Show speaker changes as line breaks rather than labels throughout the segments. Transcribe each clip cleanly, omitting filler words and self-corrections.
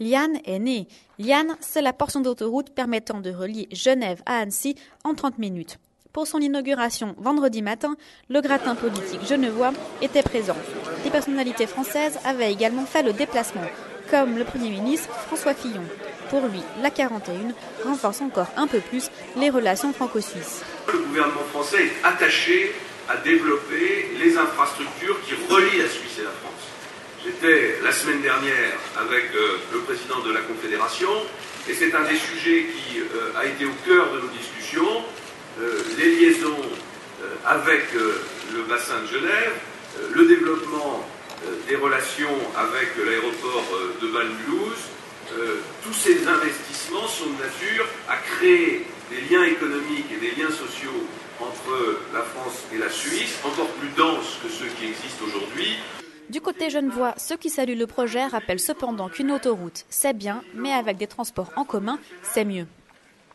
Liane est née. Liane, c'est la portion d'autoroute permettant de relier Genève à Annecy en 30 minutes. Pour son inauguration vendredi matin, le gratin politique genevois était présent. Des personnalités françaises avaient également fait le déplacement, comme le Premier ministre François Fillon. Pour lui, la 41 renforce encore un peu plus les relations franco-suisses.
Le gouvernement français est attaché à développer les infrastructures qui relient la Suisse et la France. J'étais la semaine dernière avec le président de la Confédération et c'est un des sujets qui a été au cœur de nos discussions. Les liaisons avec le bassin de Genève, le développement des relations avec l'aéroport de Bâle-Mulhouse, tous ces investissements sont de nature à créer des liens économiques et des liens sociaux entre la France et la Suisse, encore plus denses que ceux qui existent aujourd'hui.
Du côté genevois, ceux qui saluent le projet rappellent cependant qu'une autoroute, c'est bien, mais avec des transports en commun, c'est mieux.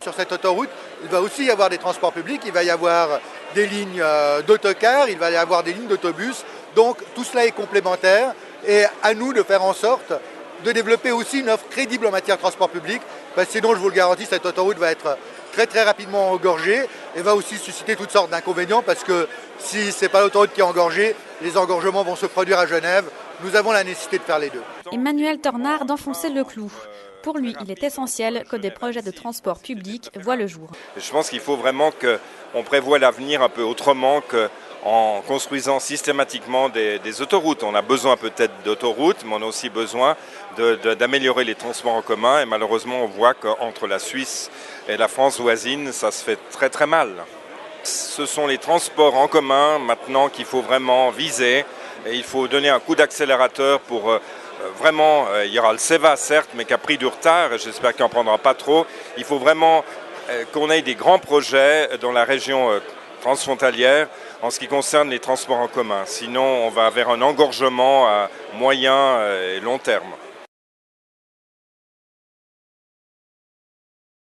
Sur cette autoroute, il va aussi y avoir des transports publics, il va y avoir des lignes d'autocars, il va y avoir des lignes d'autobus. Donc tout cela est complémentaire et à nous de faire en sorte de développer aussi une offre crédible en matière de transport public. Parce que sinon, je vous le garantis, cette autoroute va être très rapidement engorgée et va aussi susciter toutes sortes d'inconvénients parce que si ce n'est pas l'autoroute qui est engorgée, les engorgements vont se produire à Genève. Nous avons la nécessité de faire les deux.
Emmanuel Tornard d'enfoncer le clou. Pour lui, il est essentiel que des projets de transport public voient le jour.
Je pense qu'il faut vraiment qu'on prévoie l'avenir un peu autrement qu'en construisant systématiquement des autoroutes. On a besoin peut-être d'autoroutes, mais on a aussi besoin d'améliorer les transports en commun. Et malheureusement, on voit qu'entre la Suisse et la France voisine, ça se fait très mal. Ce sont les transports en commun maintenant qu'il faut vraiment viser. Et il faut donner un coup d'accélérateur pour vraiment, il y aura le CEVA certes, mais qui a pris du retard, et j'espère qu'il n'en prendra pas trop. Il faut vraiment qu'on ait des grands projets dans la région transfrontalière en ce qui concerne les transports en commun. Sinon, on va vers un engorgement à moyen et long terme.